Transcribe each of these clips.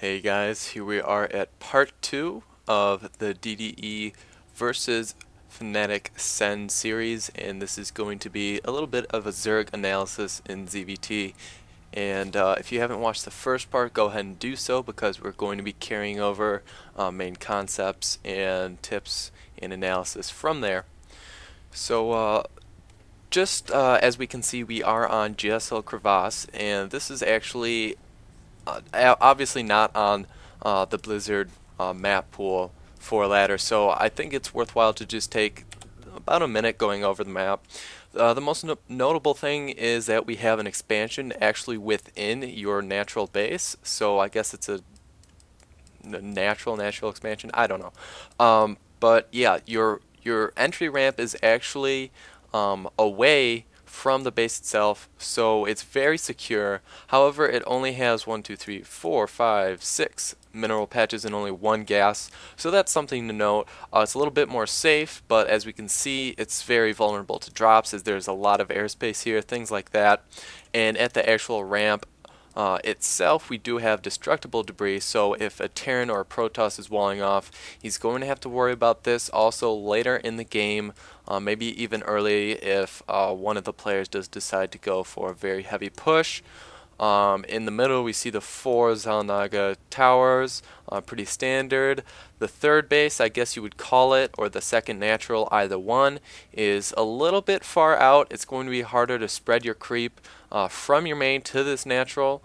Hey guys, here we are at part 2 of the DDE versus Fnatic Sen series, and this is going to be a little bit of a Zerg analysis in ZvT. And if you haven't watched the first part, go ahead and do so because we're going to be carrying over main concepts and tips and analysis from there. So just as we can see, we are on GSL Crevasse, and this is actually obviously not on the Blizzard map pool for ladder, so I think it's worthwhile to just take about a minute going over the map. The most notable thing is that we have an expansion actually within your natural base, so I guess it's a natural expansion. I don't know, but yeah, your entry ramp is actually away from the base itself, so it's very secure. However, it only has 1, 2, 3, 4, 5, 6 mineral patches and only 1 gas, so that's something to note. It's a little bit more safe, but as we can see, it's very vulnerable to drops as there's a lot of airspace here, things like that. And at the actual ramp itself, we do have destructible debris, so if a Terran or a Protoss is walling off, he's going to have to worry about this also later in the game, maybe even early if one of the players does decide to go for a very heavy push. In the middle, we see the 4 Xalnaga towers, pretty standard. The third base, I guess you would call it, or the second natural, either one, is a little bit far out. It's going to be harder to spread your creep from your main to this natural,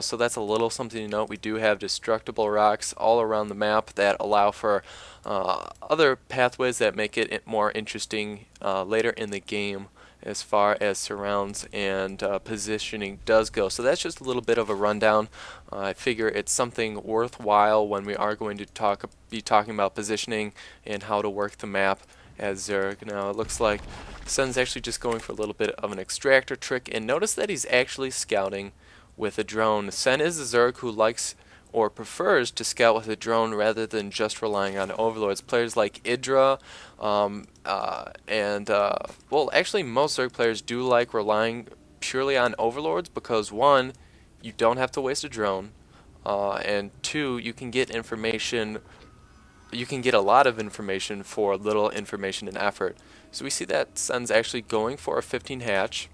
so that's a little something to note. We do have destructible rocks all around the map that allow for other pathways that make it more interesting later in the game as far as surrounds and positioning does go. So that's just a little bit of a rundown. I figure it's something worthwhile when we are going to be talking about positioning and how to work the map as Zerg. Now it looks like Sen's actually just going for a little bit of an extractor trick, and notice that he's actually scouting with a drone. Sen is a Zerg who likes or prefers to scout with a drone rather than just relying on overlords. Players like Idra well, actually most Zerg players do like relying purely on overlords because 1, you don't have to waste a drone, and 2, you can get information. You can get a lot of information for little information and effort. So we see that Sen's actually going for a 15 hatch.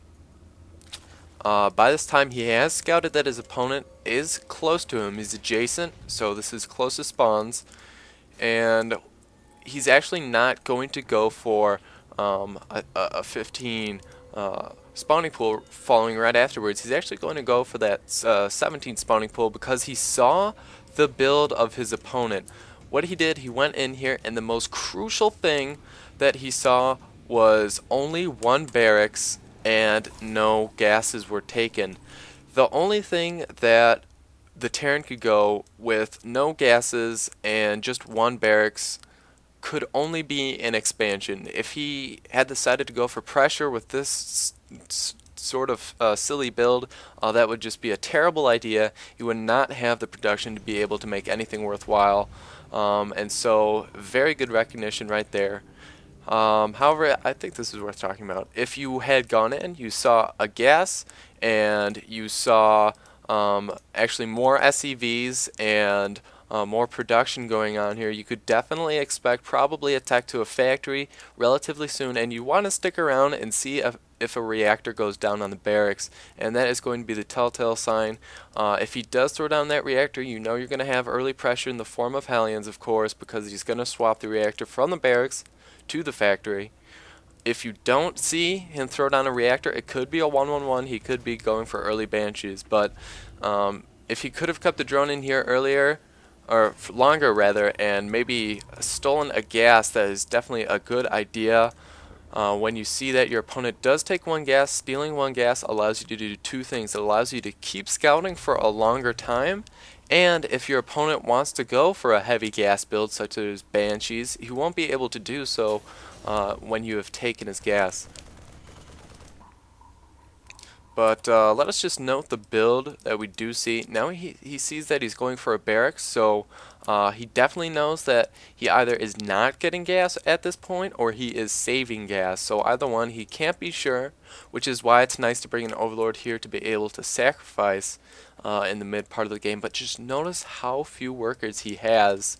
By this time, he has scouted that his opponent is close to him. He's adjacent, so this is close to spawns. And he's actually not going to go for a 15 spawning pool following right afterwards. He's actually going to go for that 17 spawning pool because he saw the build of his opponent. What he did, he went in here, and the most crucial thing that he saw was only 1 barracks and no gases were taken. The only thing that the Terran could go with no gases and just 1 barracks could only be an expansion. If he had decided to go for pressure with this sort of silly build, that would just be a terrible idea. He would not have the production to be able to make anything worthwhile. And so very good recognition right there. However, I think this is worth talking about. If you had gone in, you saw a gas, and you saw actually more SEVs and more production going on here, you could definitely expect probably a tech to a factory relatively soon, and you want to stick around and see if a reactor goes down on the barracks, and that is going to be the telltale sign. If he does throw down that reactor, you know you're going to have early pressure in the form of Hellions, of course, because he's going to swap the reactor from the barracks to the factory. If you don't see him throw down a reactor, it could be a 1-1-1. He could be going for early Banshees, but if he could have kept the drone in here earlier, or longer rather, and maybe stolen a gas, that is definitely a good idea. When you see that your opponent does take 1 gas, stealing 1 gas allows you to do 2 things. It allows you to keep scouting for a longer time, and if your opponent wants to go for a heavy gas build such as Banshees, he won't be able to do so when you have taken his gas. But let us just note the build that we do see. Now he sees that he's going for a barracks, so he definitely knows that he either is not getting gas at this point or he is saving gas. So either one, he can't be sure, which is why it's nice to bring an overlord here to be able to sacrifice in the mid part of the game, but just notice how few workers he has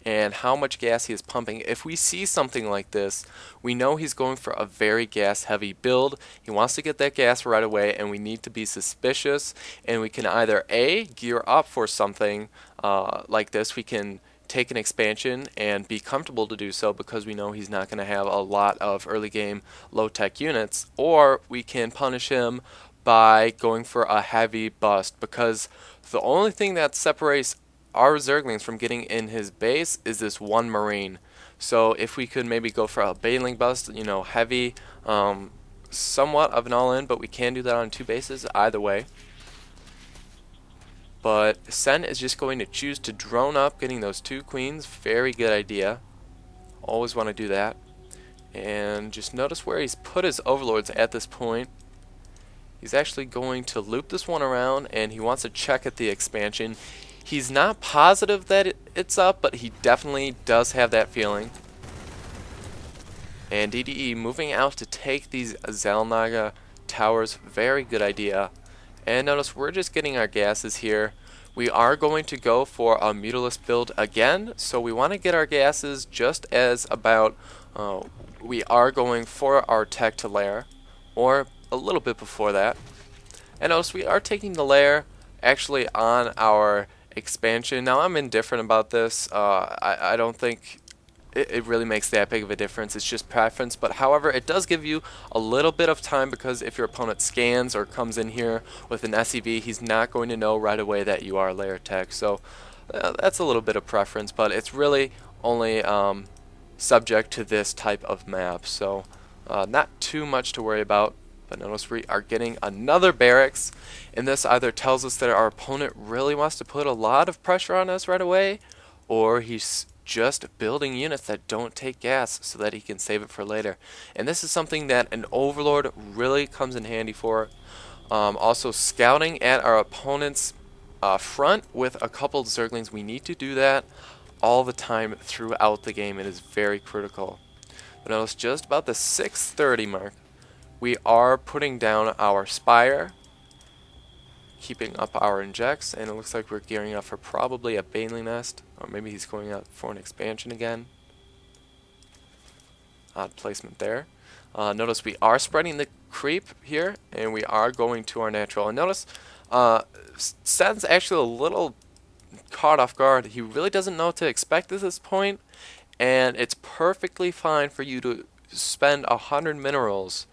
and how much gas he is pumping. If we see something like this, we know he's going for a very gas heavy build. He wants to get that gas right away, and we need to be suspicious, and we can either A, gear up for something like this. We can take an expansion and be comfortable to do so because we know he's not going to have a lot of early game low tech units, or we can punish him by going for a heavy bust, because the only thing that separates our Zerglings from getting in his base is this one Marine. So if we could maybe go for a Baneling bust, heavy, somewhat of an all-in, but we can do that on 2 bases either way. But Sen is just going to choose to drone up, getting those 2 queens. Very good idea. Always want to do that. And just notice where he's put his overlords at this point. He's actually going to loop this one around, and he wants to check at the expansion. He's not positive that it's up, but he definitely does have that feeling. And DDE moving out to take these Xel'Naga towers. Very good idea. And notice we're just getting our gases here. We are going to go for a Mutalisk build again, so we want to get our gases just as about we are going for our tech to lair, or a little bit before that. And notice we are taking the lair actually on our expansion. Now I'm indifferent about this. I don't think it really makes that big of a difference. It's just preference. But however, it does give you a little bit of time, because if your opponent scans or comes in here with an SEV, he's not going to know right away that you are lair tech. So that's a little bit of preference, but it's really only subject to this type of map. So not too much to worry about. But notice we are getting another barracks, and this either tells us that our opponent really wants to put a lot of pressure on us right away, or he's just building units that don't take gas so that he can save it for later. And this is something that an Overlord really comes in handy for. Also scouting at our opponent's front with a couple of Zerglings. We need to do that all the time throughout the game. It is very critical. But notice just about the 6:30 mark, we are putting down our Spire, keeping up our injects, and it looks like we're gearing up for probably a Baneling nest, or maybe he's going out for an expansion again. Odd placement there. Notice we are spreading the creep here, and we are going to our natural. And notice Sen's actually a little caught off guard. He really doesn't know what to expect at this point, and it's perfectly fine for you to spend 100 minerals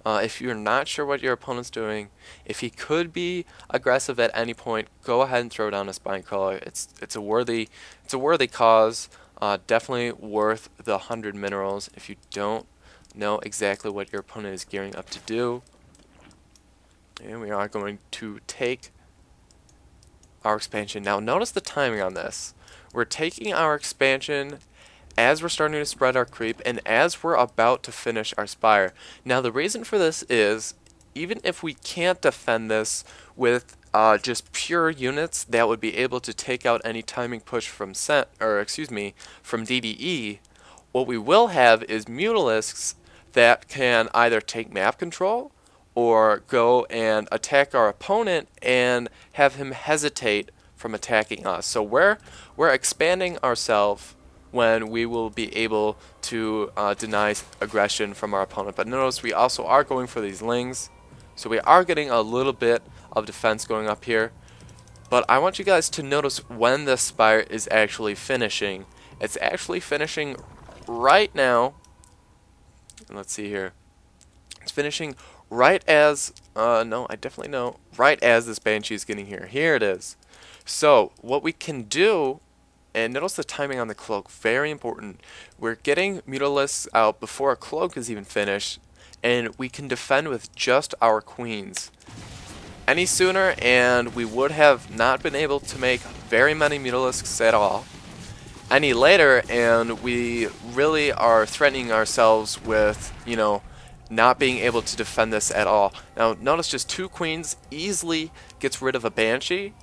if you're not sure what your opponent's doing. If he could be aggressive at any point, go ahead and throw down a Spinecrawler. It's a worthy cause. Definitely worth the 100 minerals if you don't know exactly what your opponent is gearing up to do. And we are going to take our expansion. Now notice the timing on this. We're taking our expansion as we're starting to spread our creep, and as we're about to finish our Spire. Now the reason for this is, even if we can't defend this with just pure units that would be able to take out any timing push from from DDE, what we will have is Mutalisks that can either take map control or go and attack our opponent and have him hesitate from attacking us. So we're expanding ourselves when we will be able to deny aggression from our opponent. But notice we also are going for these lings, so we are getting a little bit of defense going up here. But I want you guys to notice when the Spire is actually finishing. It's actually finishing right now. Let's see here. It's finishing right as no, I definitely know, right as this Banshee is getting here. Here it is. So what we can do, and notice the timing on the cloak, very important. We're getting Mutalisks out before a cloak is even finished, and we can defend with just our queens. Any sooner, and we would have not been able to make very many Mutalisks at all. Any later, and we really are threatening ourselves with, not being able to defend this at all. Now, notice just 2 queens easily gets rid of a Banshee,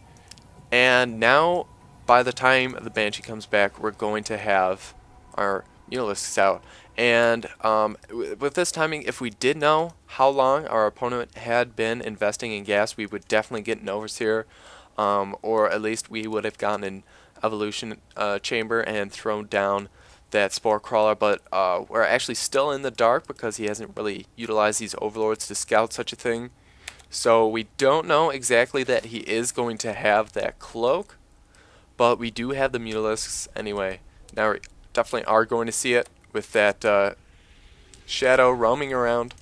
and now by the time the Banshee comes back, we're going to have our Mutalisks out. And with this timing, if we did know how long our opponent had been investing in gas, we would definitely get an overseer or at least we would have gotten an evolution chamber and thrown down that spore crawler, but we're actually still in the dark because he hasn't really utilized these overlords to scout such a thing. So we don't know exactly that he is going to have that cloak, but we do have the Mutalisks anyway. Now we definitely are going to see it with that shadow roaming around.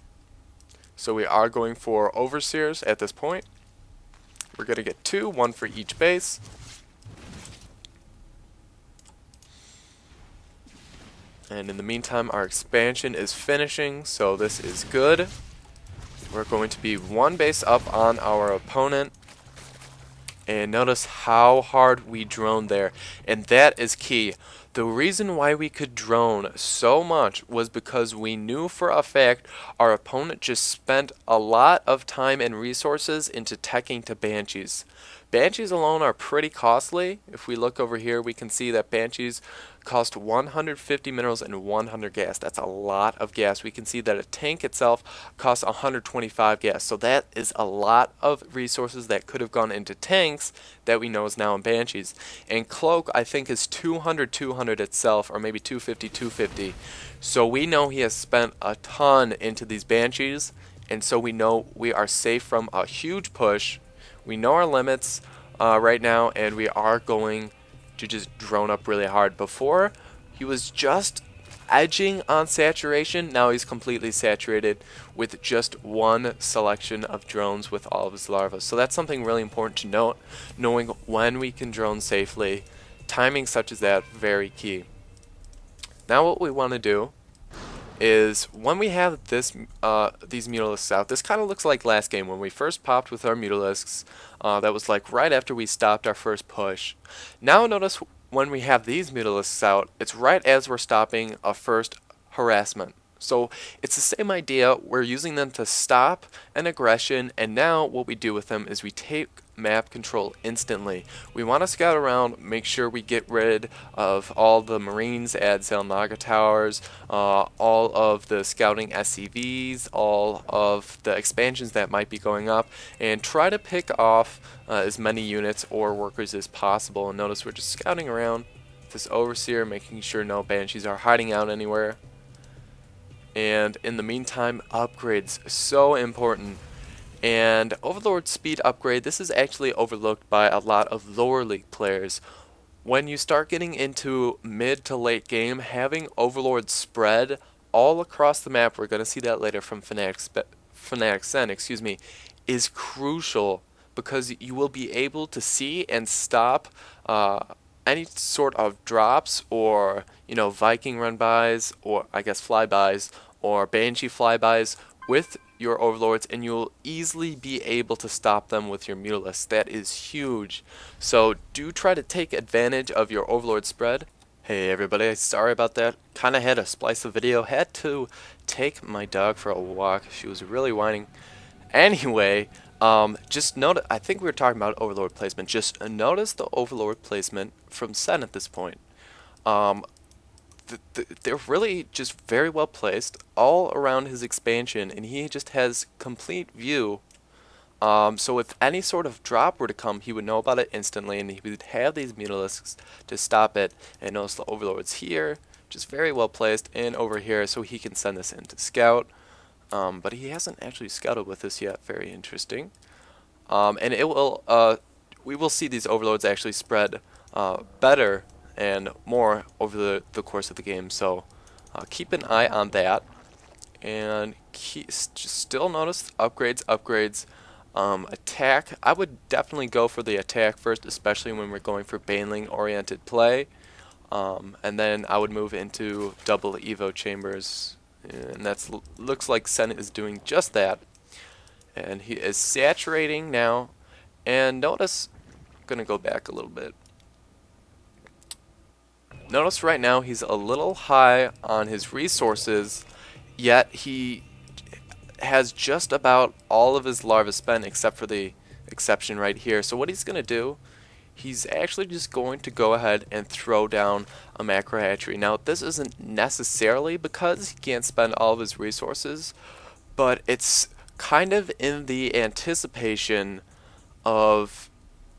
So we are going for Overseers at this point. We're going to get 2, 1 for each base. And in the meantime, our expansion is finishing, so this is good. We're going to be 1 base up on our opponent. And notice how hard we droned there. And that is key. The reason why we could drone so much was because we knew for a fact our opponent just spent a lot of time and resources into teching to Banshees. Banshees alone are pretty costly. If we look over here, we can see that Banshees cost 150 minerals and 100 gas. That's a lot of gas. We can see that a tank itself costs 125 gas. So that is a lot of resources that could have gone into tanks that we know is now in Banshees. And Cloak, I think, is 200 itself, or maybe 250. So we know he has spent a ton into these Banshees, and so we know we are safe from a huge push. We know our limits right now, and we are going to just drone up really hard. Before, he was just edging on saturation. Now he's completely saturated with just 1 selection of drones with all of his larvae. So that's something really important to note. Knowing when we can drone safely, timing such as that, very key. Now what we want to do is when we have this these Mutalisks out, this kind of looks like last game when we first popped with our Mutalisks. That was like right after we stopped our first push. Now notice when we have these Mutalisks out, it's right as we're stopping a first harassment. So it's the same idea. We're using them to stop an aggression, and now what we do with them is we take map control instantly. We want to scout around, make sure we get rid of all the Marines at Zelnaga Towers, all of the scouting SCVs, all of the expansions that might be going up, and try to pick off as many units or workers as possible. And notice we're just scouting around this Overseer, making sure no Banshees are hiding out anywhere. And in the meantime, upgrades, so important. And Overlord speed upgrade, this is actually overlooked by a lot of lower league players. When you start getting into mid to late game, having Overlord spread all across the map, we're going to see that later from Fnatic Sen, is crucial, because you will be able to see and stop any sort of drops, or Viking run-bys, or I guess flybys, or Banshee flybys with your Overlords, and you'll easily be able to stop them with your Mutalisks. That is huge. So do try to take advantage of your Overlord spread. Hey everybody, sorry about that. Kinda had to splice the video. Had to take my dog for a walk. She was really whining. Anyway, just note, I think we were talking about Overlord placement. Just notice the Overlord placement from Sen at this point. They're really just very well placed all around his expansion, and he just has complete view. So if any sort of drop were to come, he would know about it instantly, and he would have these Mutalisks to stop it. And notice the Overlord's here, just very well placed, and over here, so he can send this in to scout. But he hasn't actually scouted with us yet. Very interesting. And it will, we will see these Overlords actually spread better and more over the course of the game. So keep an eye on that. And just still notice upgrades. Attack, I would definitely go for the attack first, especially when we're going for Baneling oriented play. And then I would move into double Evo chambers. And that looks like Sen is doing just that. And he is saturating now. And notice, I'm going to go back a little bit. Notice right now he's a little high on his resources, yet he has just about all of his larvae spent except for the exception right here. So what he's going to do, he's actually just going to go ahead and throw down a macro hatchery. Now this isn't necessarily because he can't spend all of his resources, but it's kind of in the anticipation of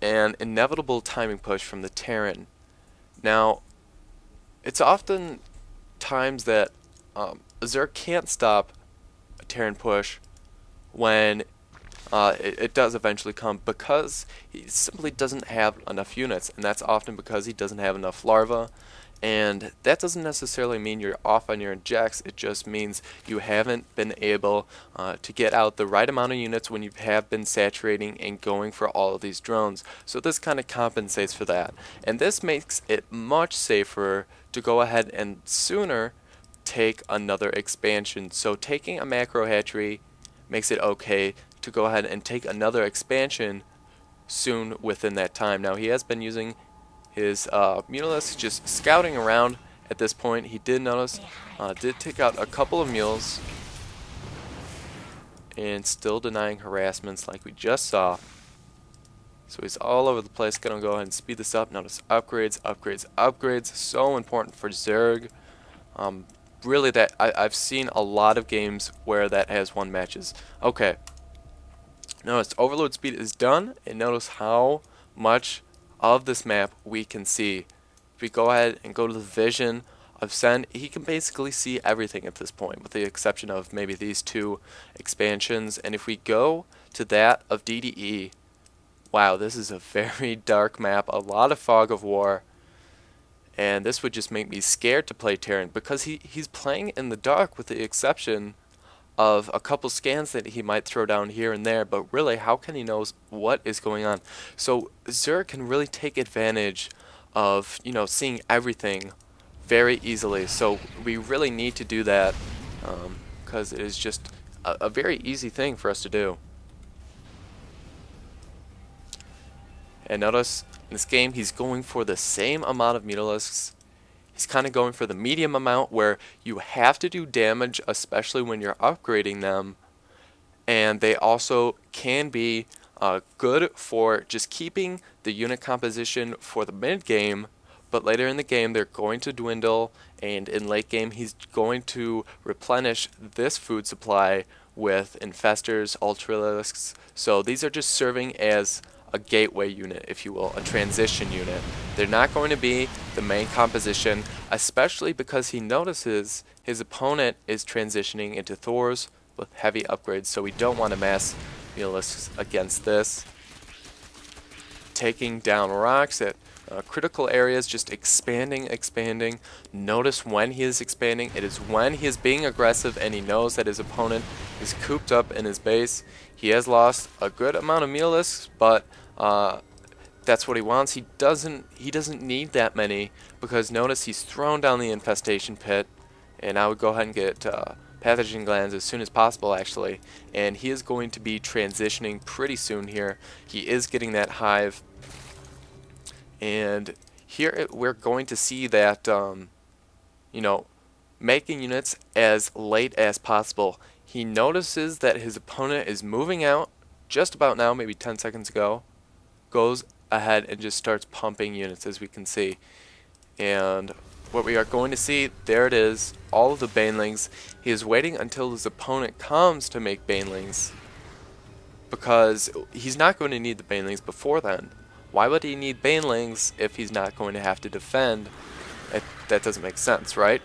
an inevitable timing push from the Terran. Now, it's often times that a Zerg can't stop a Terran push when it does eventually come, because he simply doesn't have enough units, and that's often because he doesn't have enough larvae. And that doesn't necessarily mean you're off on your injects, it just means you haven't been able to get out the right amount of units when you have been saturating and going for all of these drones. So this kind of compensates for that. And this makes it much safer to go ahead and sooner take another expansion. So taking a macro hatchery makes it okay to go ahead and take another expansion soon within that time. Now he has been using his Mulus just scouting around at this point. He did notice, did take out a couple of mules, and still denying harassments like we just saw. So he's all over the place. Gonna go ahead and speed this up. Notice upgrades, upgrades, upgrades. So important for Zerg. Really, that I've seen a lot of games where that has won matches. Okay. Notice overload speed is done, and notice how much of this map we can see. If we go ahead and go to the vision of Sen, he can basically see everything at this point, with the exception of maybe these two expansions. And if we go to that of DDE, wow, this is a very dark map, a lot of fog of war, and this would just make me scared to play Terran, because he's playing in the dark, with the exception of a couple scans that he might throw down here and there. But really, how can he know what is going on? So Zerg can really take advantage of, you know, seeing everything very easily. So we really need to do that, because it is just a very easy thing for us to do. And notice in this game he's going for the same amount of Mutalisks. He's kind of going for the medium amount, where you have to do damage, especially when you're upgrading them. And they also can be good for just keeping the unit composition for the mid game, but later in the game they're going to dwindle, and in late game he's going to replenish this food supply with infestors, ultralisks. So these are just serving as a gateway unit, if you will, a transition unit. They're not going to be the main composition, especially because he notices his opponent is transitioning into Thors with heavy upgrades, so we don't want to mass Mulisks against this. Taking down rocks at critical areas, just expanding, expanding. Notice when he is expanding, it is when he is being aggressive and he knows that his opponent is cooped up in his base. He has lost a good amount of Mulisks, but that's what he wants. He doesn't need that many, because notice he's thrown down the infestation pit, and I would go ahead and get pathogen glands as soon as possible, actually. And he is going to be transitioning pretty soon here. He is getting that hive, and here we're going to see that you know, making units as late as possible. He notices that his opponent is moving out just about now, maybe 10 seconds ago. Goes ahead and just starts pumping units, as we can see. And what we are going to see, there it is, all of the banelings. He is waiting until his opponent comes to make banelings, because he's not going to need the banelings before then. Why would he need banelings if he's not going to have to defend? That doesn't make sense, right?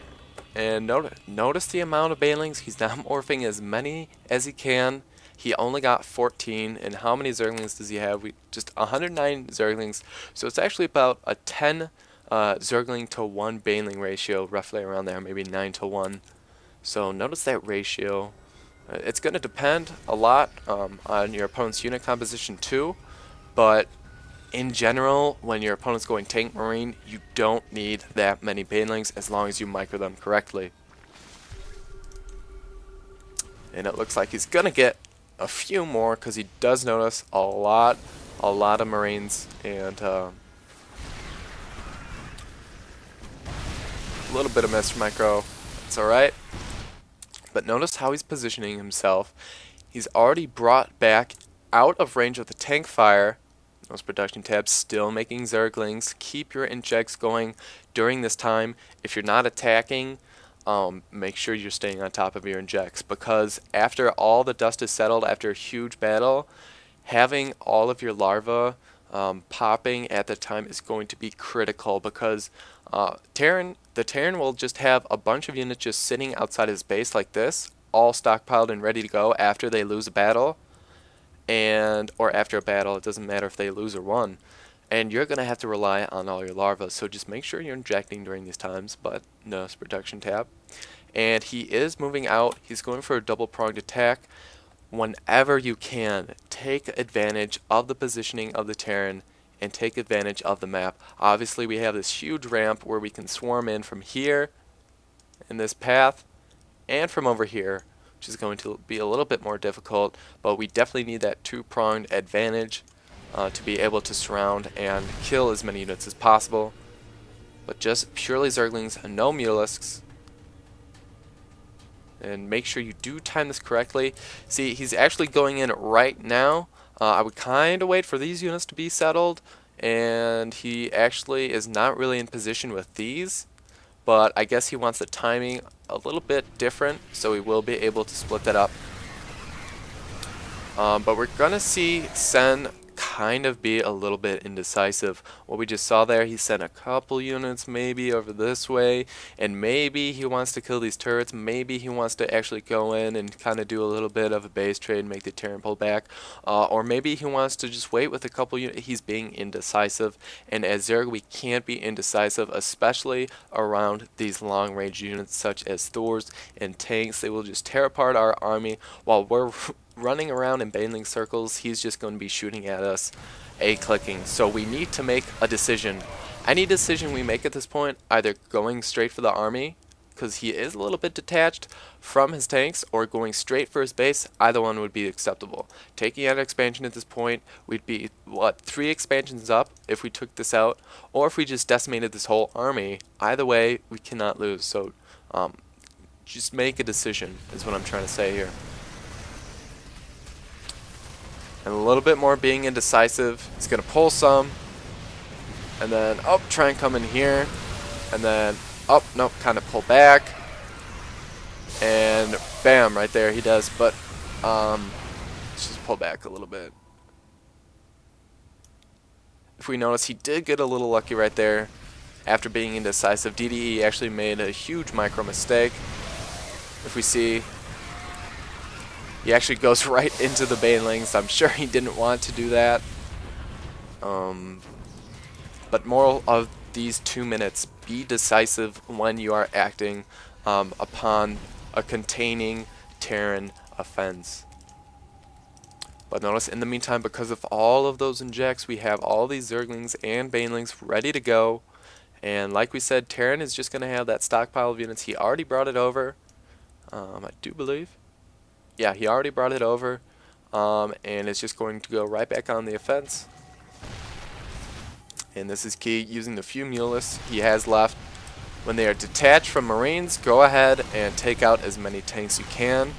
And notice the amount of banelings. He's not morphing as many as he can. He only got 14, and how many Zerglings does he have? Just 109 Zerglings, so it's actually about a 10 Zergling to 1 Baneling ratio, roughly around there, maybe 9 to 1. So notice that ratio. It's going to depend a lot on your opponent's unit composition too, but in general, when your opponent's going tank marine, you don't need that many Banelings as long as you micro them correctly. And it looks like he's going to get a few more, because he does notice a lot of Marines, and a little bit of Mr. Micro. It's alright. But notice how he's positioning himself. He's already brought back out of range of the tank fire. Those production tabs still making Zerglings. Keep your injects going during this time. If you're not attacking, make sure you're staying on top of your injects, because after all the dust is settled, after a huge battle, having all of your larvae popping at the time is going to be critical because the Terran will just have a bunch of units just sitting outside his base like this, all stockpiled and ready to go after they lose a battle, or after a battle. It doesn't matter if they lose or won. And you're going to have to rely on all your larvae, so just make sure you're injecting during these times, but no production tab. And he is moving out. He's going for a double-pronged attack. Whenever you can, take advantage of the positioning of the Terran and take advantage of the map. Obviously, we have this huge ramp where we can swarm in from here in this path and from over here, which is going to be a little bit more difficult, but we definitely need that two-pronged advantage to be able to surround and kill as many units as possible. But just purely Zerglings and no Mulisks. And make sure you do time this correctly. See, he's actually going in right now. I would kind of wait for these units to be settled, and he actually is not really in position with these, but I guess he wants the timing a little bit different, so he will be able to split that up. But we're gonna see Sen kind of be a little bit indecisive. What we just saw there, he sent a couple units maybe over this way, and maybe he wants to kill these turrets, maybe he wants to actually go in and kind of do a little bit of a base trade and make the Terran pull back, or maybe he wants to just wait with a couple units. He's being indecisive, and as Zerg we can't be indecisive, especially around these long range units such as Thors and tanks. They will just tear apart our army while we're running around in baneling circles. He's just going to be shooting at us, clicking. So we need to make a decision. Any decision we make at this point, either going straight for the army, because he is a little bit detached from his tanks, or going straight for his base, either one would be acceptable. Taking out expansion at this point, we'd be, 3 expansions up if we took this out, or if we just decimated this whole army. Either way, we cannot lose. So just make a decision is what I'm trying to say here. And a little bit more being indecisive. He's going to pull some. And then, try and come in here. And then, nope, kind of pull back. And bam, right there he does. But, let's just pull back a little bit. If we notice, he did get a little lucky right there. After being indecisive, DDE actually made a huge micro mistake. If we see, he actually goes right into the banelings. I'm sure he didn't want to do that. But moral of these 2 minutes, be decisive when you are acting upon a containing Terran offense. But notice in the meantime, because of all of those injects, we have all these Zerglings and banelings ready to go. And like we said, Terran is just going to have that stockpile of units. He already brought it over, I do believe. Yeah, he already brought it over, and it's just going to go right back on the offense. And this is key, using the few Mulists he has left. When they are detached from Marines, go ahead and take out as many tanks you can,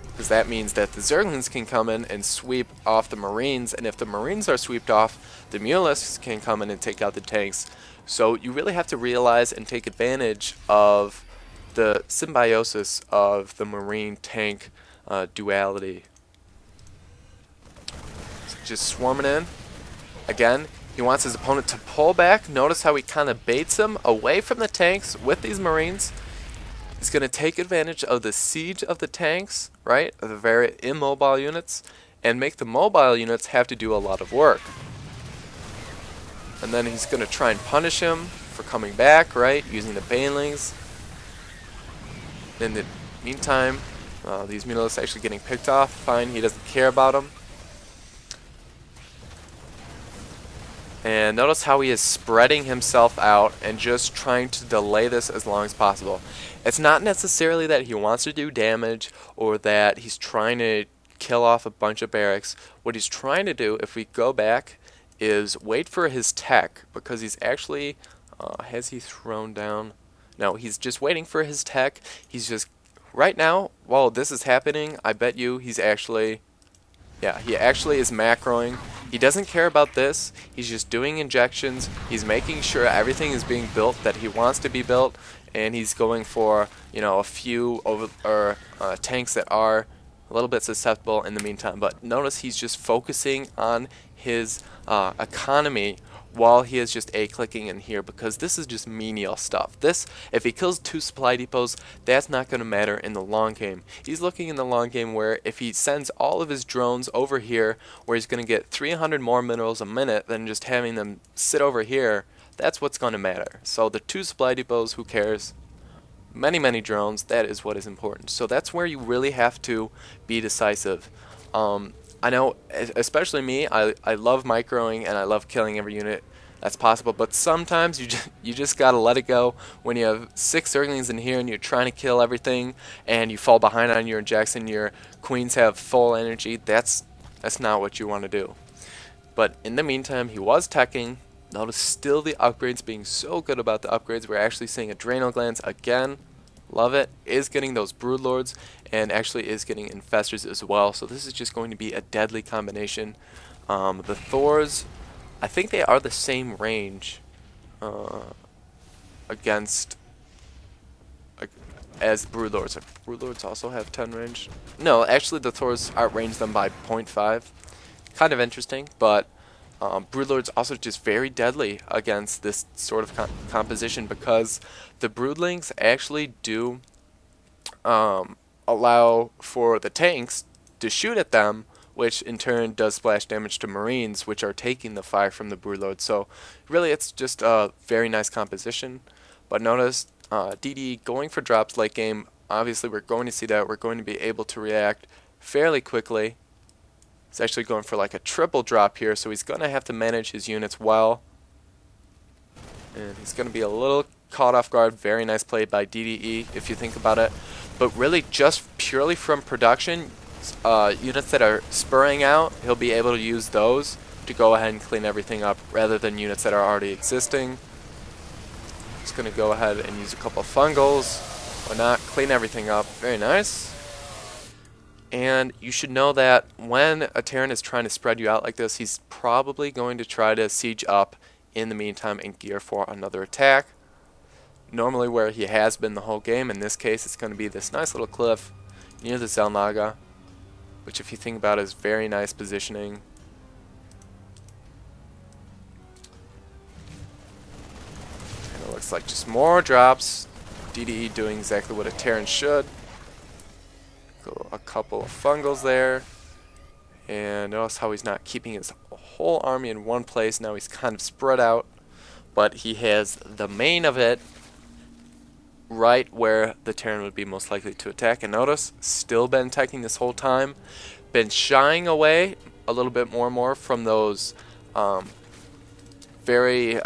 because that means that the Zerglings can come in and sweep off the Marines, and if the Marines are swept off, the Mulists can come in and take out the tanks. So you really have to realize and take advantage of the symbiosis of the Marine tank duality. So just swarming in. Again, he wants his opponent to pull back. Notice how he kind of baits him away from the tanks with these Marines. He's going to take advantage of the siege of the tanks, right, of the very immobile units, and make the mobile units have to do a lot of work. And then he's going to try and punish him for coming back, right, using the banelings. In the meantime, these Mulists actually getting picked off. Fine, he doesn't care about them. And notice how he is spreading himself out and just trying to delay this as long as possible. It's not necessarily that he wants to do damage or that he's trying to kill off a bunch of barracks. What he's trying to do, if we go back, is wait for his tech, because he's actually, has he thrown down? No, he's just waiting for his tech. He's just, right now, while this is happening, I bet you he's actually, yeah, he actually is macroing. He doesn't care about this. He's just doing injections. He's making sure everything is being built that he wants to be built, and he's going for, you know, a few tanks that are a little bit susceptible in the meantime. But notice he's just focusing on his economy while he is just A-clicking in here, because this is just menial stuff. This, if he kills 2 supply depots, that's not going to matter in the long game. He's looking in the long game where if he sends all of his drones over here, where he's going to get 300 more minerals a minute than just having them sit over here, that's what's going to matter. So the 2 supply depots, who cares? Many drones, that is what is important. So that's where you really have to be decisive. I know, especially me, I love microing and I love killing every unit that's possible, but sometimes you just gotta let it go. When you have 6 Zerglings in here and you're trying to kill everything and you fall behind on your injects and your queens have full energy, that's not what you want to do. But in the meantime, he was teching. Notice still the upgrades, being so good about the upgrades. We're actually seeing Adrenal Glands again. Love it. Is getting those Broodlords and actually is getting Infestors as well. So this is just going to be a deadly combination. The Thors, I think they are the same range against as Broodlords. Broodlords also have 10 range. No, actually the Thors outrange them by 0.5. Kind of interesting, but Broodlords also just very deadly against this sort of composition, because the Broodlings actually do allow for the tanks to shoot at them, which in turn does splash damage to Marines, which are taking the fire from the Broodlords. So really it's just a very nice composition. But notice DDE going for drops late game. Obviously we're going to see that. We're going to be able to react fairly quickly. He's actually going for like a triple drop here, so he's going to have to manage his units well. And he's going to be a little caught off guard. Very nice play by DDE, if you think about it. But really, just purely from production, units that are spurring out, he'll be able to use those to go ahead and clean everything up, rather than units that are already existing. Just going to go ahead and use a couple of fungals. Why not? Clean everything up. Very nice. And you should know that when a Terran is trying to spread you out like this, he's probably going to try to siege up in the meantime and gear for another attack. Normally where he has been the whole game. In this case, it's going to be this nice little cliff near the Zelnaga, which if you think about it is very nice positioning. And it looks like just more drops. DDE doing exactly what a Terran should. A couple of fungals there, and notice how he's not keeping his whole army in one place. Now he's kind of spread out, but he has the main of it right where the Terran would be most likely to attack. And notice, still been attacking this whole time, been shying away a little bit more from those very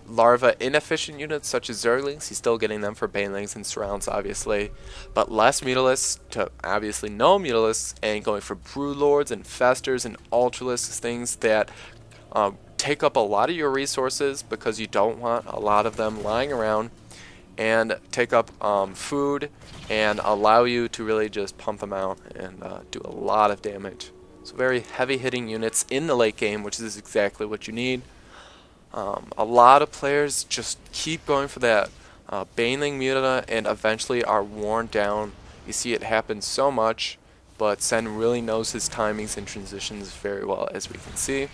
larva inefficient units such as Zerglings. He's still getting them for Banelings and Surrounds, obviously, but less Mutalisks to obviously no Mutalisks, and going for Broodlords and Festers and Ultralisks, things that take up a lot of your resources because you don't want a lot of them lying around, and take up food and allow you to really just pump them out and do a lot of damage. So very heavy hitting units in the late game, which is exactly what you need. A lot of players just keep going for that Baneling Muta and eventually are worn down. You see it happen so much, but Sen really knows his timings and transitions very well, as we can see.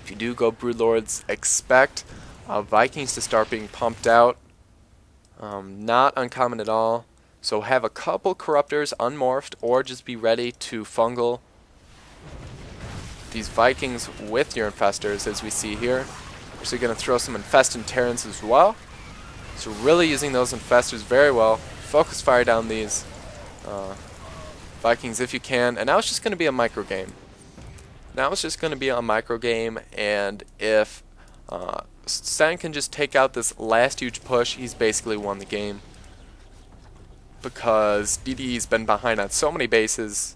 If you do go Broodlords, expect Vikings to start being pumped out. Not uncommon at all. So have a couple Corruptors unmorphed, or just be ready to fungal these Vikings with your Infestors, as we see here. We're actually going to throw some Infestant Terrans as well. So really using those Infestors very well. Focus fire down these Vikings if you can. And now it's just going to be a micro game. Now it's just going to be a micro game, and if Sen can just take out this last huge push, he's basically won the game. Because DDE's been behind on so many bases,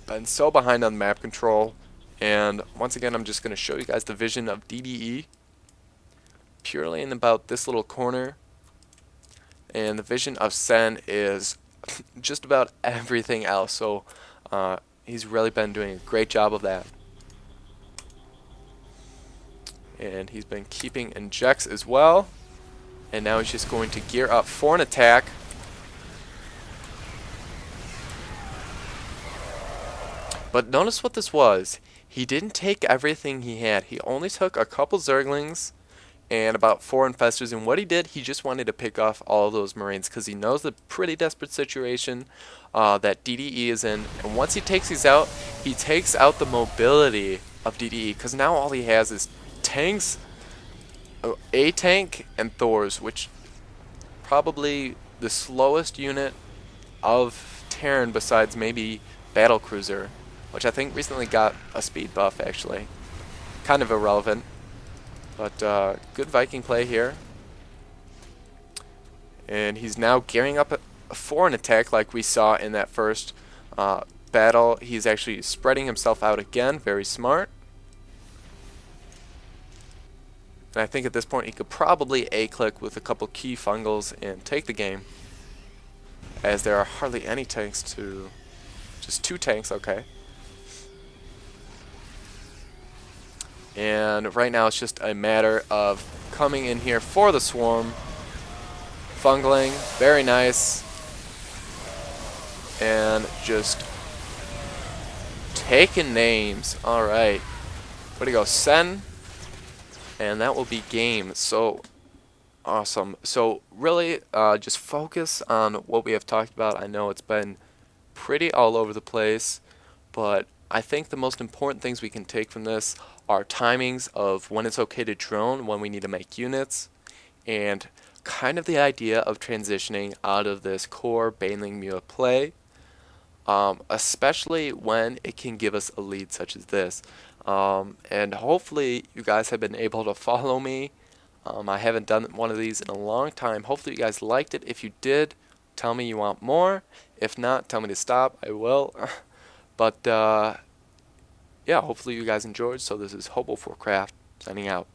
been so behind on map control, and once again I'm just going to show you guys the vision of DDE purely in about this little corner, and the vision of Sen is just about everything else. So he's really been doing a great job of that, and he's been keeping injects as well, and now he's just going to gear up for an attack. But notice what this was. He didn't take everything he had. He only took a couple Zerglings and about 4 Infestors. And what he did, he just wanted to pick off all of those Marines because he knows the pretty desperate situation that DDE is in. And once he takes these out, he takes out the mobility of DDE because now all he has is tanks, a tank, and Thors, which probably the slowest unit of Terran besides maybe Battlecruiser, which I think recently got a speed buff actually. Kind of irrelevant, but good Viking play here. And he's now gearing up for an attack like we saw in that first battle. He's actually spreading himself out again, very smart. And I think at this point he could probably A-click with a couple key fungals and take the game, as there are hardly any tanks to... just 2 tanks, okay. And right now it's just a matter of coming in here for the swarm, fungling, very nice, and just taking names. Alright, way to go, Sen. And that will be game. So awesome. So really just focus on what we have talked about. I know it's been pretty all over the place, but I think the most important things we can take from this are timings of when it's okay to drone, when we need to make units, and kind of the idea of transitioning out of this core Baneling Mua play, especially when it can give us a lead such as this. And hopefully you guys have been able to follow me. I haven't done one of these in a long time. Hopefully you guys liked it. If you did, tell me you want more. If not, tell me to stop. I will. But yeah, hopefully you guys enjoyed. So this is Hobo4Craft signing out.